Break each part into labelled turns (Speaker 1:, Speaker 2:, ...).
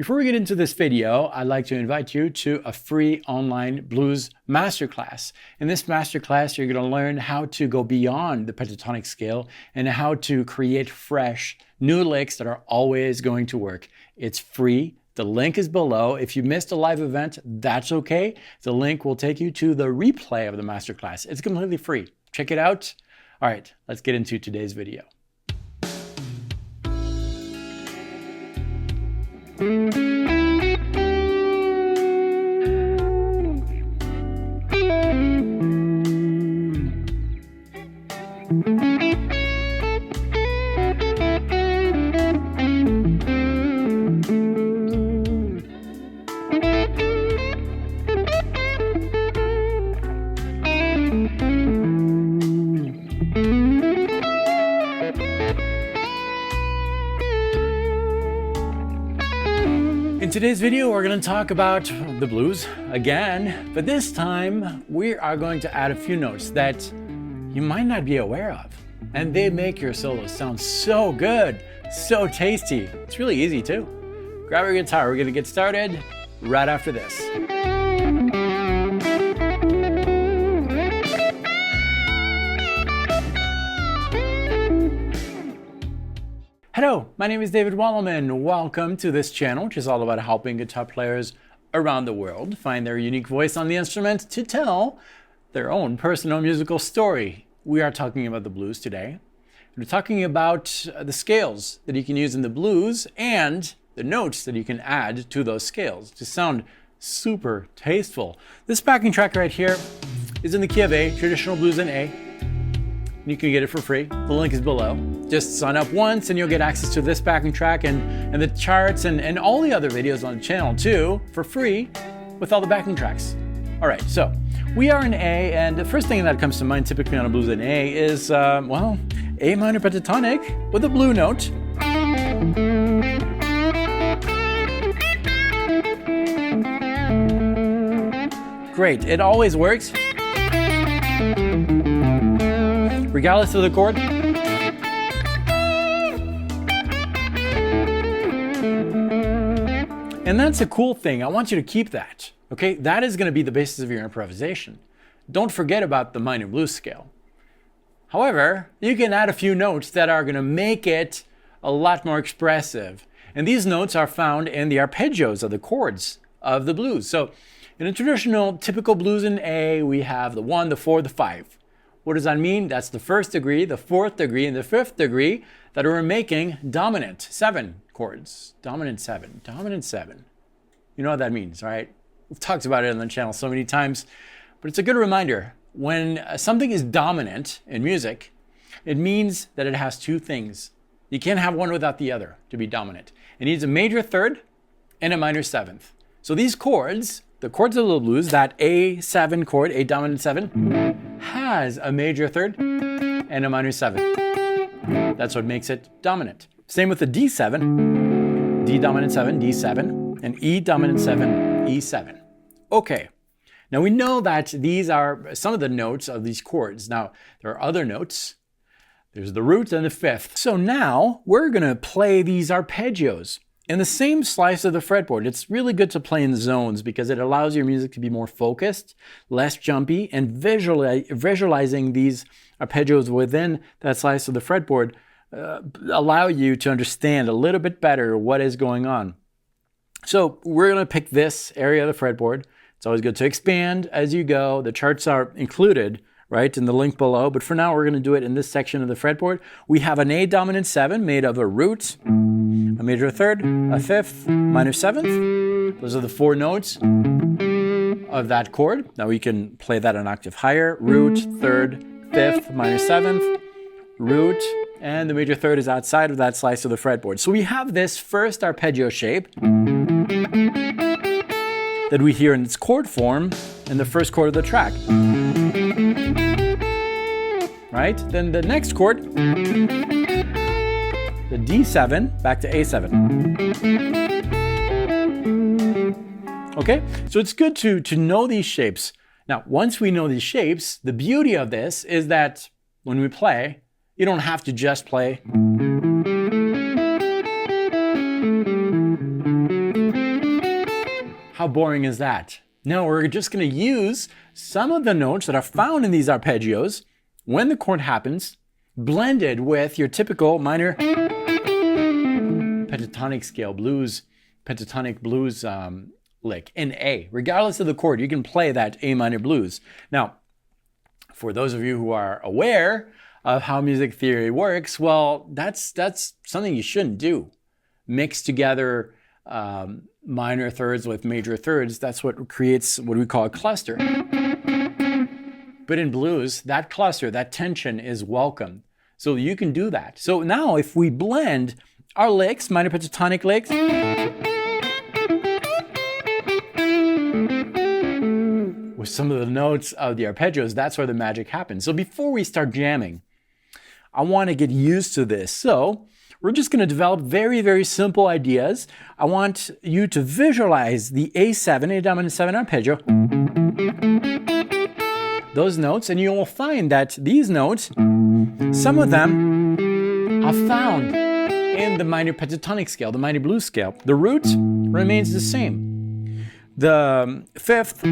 Speaker 1: Before we get into this video, I'd like to invite you to a free online blues masterclass. In this masterclass, you're going to learn how to go beyond the pentatonic scale and how to create fresh, new licks that are always going to work. It's free. The link is below. If you missed a live event, that's okay. The link will take you to the replay of the masterclass. It's completely free. Check it out. All right, let's get into today's video. In today's video, we're going to talk about the blues again, but this time we are going to add a few notes that you might not be aware of, and they make your solos sound so good, so tasty. It's really easy too. Grab your guitar. We're going to get started right after this. Hello, my name is David Wallerman. Welcome to this channel, which is all about helping guitar players around the world find their unique voice on the instrument to tell their own personal musical story. We are talking about the blues today. We're talking about the scales that you can use in the blues and the notes that you can add to those scales to sound super tasteful. This backing track right here is in the key of A, traditional blues in A. You can get it for free. The link is below. Just sign up once and you'll get access to this backing track and the charts and all the other videos on the channel too for free with all the backing tracks. All right, so we are in A, and the first thing that comes to mind typically on a blues in A is, well, A minor pentatonic with a blue note. Great, it always works, regardless of the chord. And that's a cool thing. I want you to keep that, okay? That is going to be the basis of your improvisation. Don't forget about the minor blues scale. However, you can add a few notes that are going to make it a lot more expressive. And these notes are found in the arpeggios of the chords of the blues. So in a traditional, typical blues in A, we have the 1, the 4, the 5. What does that mean? That's the first degree, the fourth degree, and the fifth degree that we're making dominant 7 chords. Dominant 7, dominant 7. You know what that means, right? We've talked about it on the channel so many times, but it's a good reminder. When something is dominant in music, it means that it has two things. You can't have one without the other to be dominant. It needs a major third and a minor seventh. So these chords, the chords of the blues, that A7 chord, A dominant 7, has a major third and a minor 7. That's what makes it dominant. Same with the D7, D dominant 7, D7, and E dominant 7, E7. Okay, now we know that these are some of the notes of these chords. Now, there are other notes. There's the root and the fifth. So now we're going to play these arpeggios in the same slice of the fretboard. It's really good to play in zones because it allows your music to be more focused, less jumpy, and visualizing these arpeggios within that slice of the fretboard allow you to understand a little bit better what is going on. So we're going to pick this area of the fretboard. It's always good to expand as you go. The charts are included, right, in the link below. But for now, we're going to do it in this section of the fretboard. We have an A dominant 7 made of a root, a major third, a fifth, minor seventh. Those are the 4 notes of that chord. Now we can play that an octave higher. Root, third, fifth, minor seventh, root, and the major third is outside of that slice of the fretboard. So we have this first arpeggio shape that we hear in its chord form in the first chord of the track. Right? Then the next chord, the D7, back to A7. Okay? So it's good to know these shapes. Now, once we know these shapes, the beauty of this is that when we play, you don't have to just play. How boring is that? No, we're just going to use some of the notes that are found in these arpeggios when the chord happens, blended with your typical minor pentatonic scale blues, pentatonic blues lick in A. Regardless of the chord, you can play that A minor blues. Now, for those of you who are aware of how music theory works, well, that's something you shouldn't do. Mix together minor thirds with major thirds. That's what creates what we call a cluster. But in blues, that cluster, that tension is welcome. So you can do that. So now if we blend our licks, minor pentatonic licks, with some of the notes of the arpeggios, that's where the magic happens. So before we start jamming, I want to get used to this. So we're just going to develop very, very simple ideas. I want you to visualize the A7, A dominant 7 arpeggio, those notes, and you will find that these notes, some of them are found in the minor pentatonic scale, the minor blues scale. The root remains the same. The fifth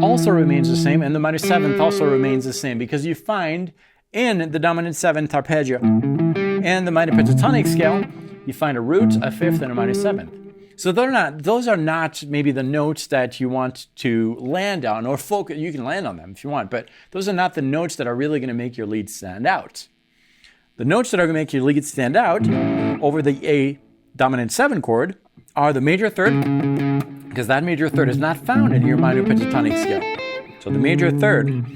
Speaker 1: also remains the same, and the minor seventh also remains the same, because you find in the dominant seventh arpeggio and the minor pentatonic scale, you find a root, a fifth, and a minor seventh. So those are not maybe the notes that you want to land on or focus. You can land on them if you want, but those are not the notes that are really going to make your lead stand out. The notes that are going to make your lead stand out over the A dominant 7 chord are the major third, because that major third is not found in your minor pentatonic scale. So the major third,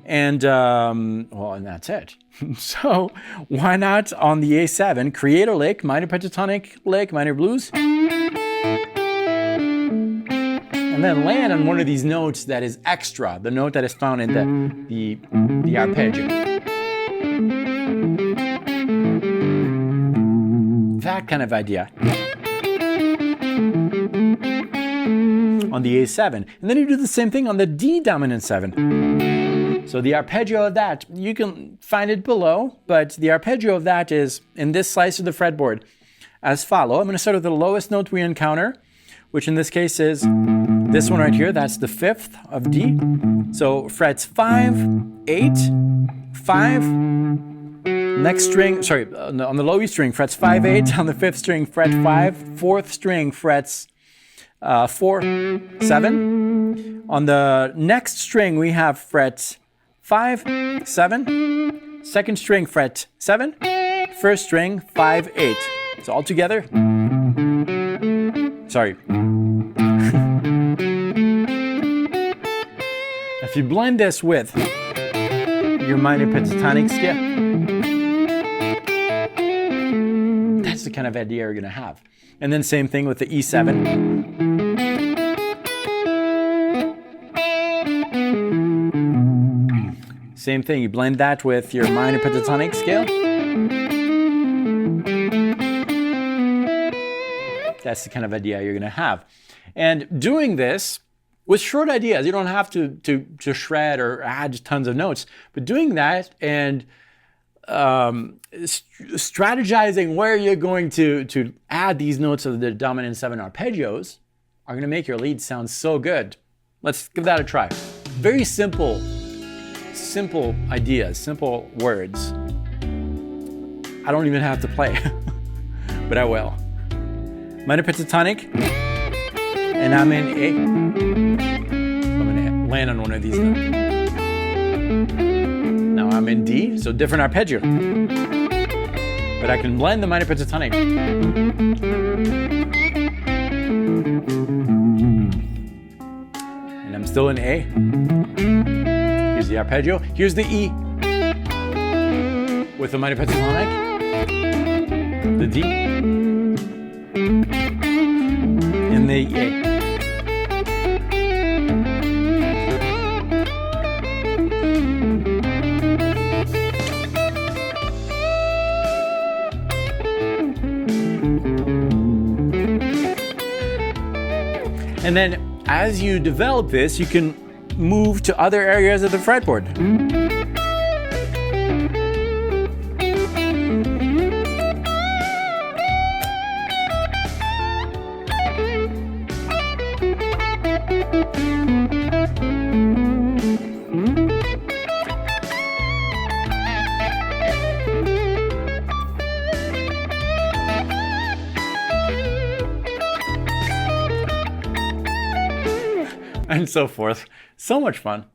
Speaker 1: and that's it. So why not on the A7 create a lick, minor pentatonic lick, minor blues, and then land on one of these notes that is extra, the note that is found in the arpeggio. That kind of idea. On the A7. And then you do the same thing on the D dominant 7. So the arpeggio of that, you can find it below, but the arpeggio of that is in this slice of the fretboard as follow. I'm going to start with the lowest note we encounter, which in this case is this one right here. That's the 5th of D. So frets 5, 8, 5, next string, on the low E string frets 5, 8, on the 5th string fret 5, 4th string frets 4, 7. On the next string we have frets 5, 7, 2nd string fret 7, 1st string 5, 8. So all together, if you blend this with your minor pentatonic scale, that's the kind of idea you're going to have. And then same thing with the E7. Same thing, you blend that with your minor pentatonic scale. That's the kind of idea you're going to have. And doing this with short ideas, you don't have to shred or add tons of notes, but doing that and strategizing where you're going to add these notes of the dominant 7 arpeggios are going to make your lead sound so good. Let's give that a try. Very simple ideas, simple words. I don't even have to play, but I will. Minor pentatonic, and I'm in A. I'm going to land on one of these notes. Now I'm in D, so different arpeggio. But I can blend the minor pentatonic. And I'm still in A. Here's the arpeggio. Here's the E with the minor pentatonic, the D, and the A. And then as you develop this, you can move to other areas of the fretboard. and so forth. So much fun.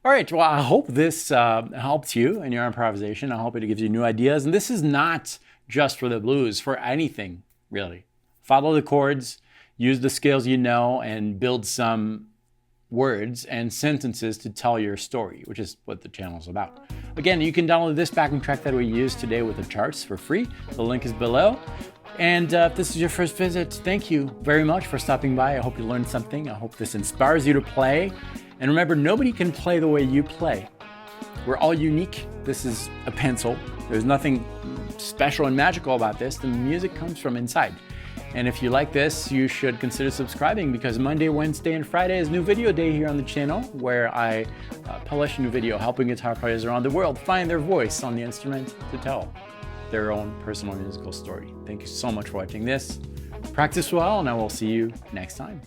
Speaker 1: All right, well, I hope this helped you in your improvisation. I hope it gives you new ideas. And this is not just for the blues, for anything, really. Follow the chords, use the scales you know, and build some words and sentences to tell your story, which is what the channel is about. Again, you can download this backing track that we used today with the charts for free. The link is below. And if this is your first visit, thank you very much for stopping by. I hope you learned something. I hope this inspires you to play. And remember, nobody can play the way you play. We're all unique. This is a pencil. There's nothing special and magical about this. The music comes from inside. And if you like this, you should consider subscribing, because Monday, Wednesday, and Friday is new video day here on the channel, where I publish a new video helping guitar players around the world find their voice on the instrument to tell their own personal musical story. Thank you so much for watching this. Practice well, and I will see you next time.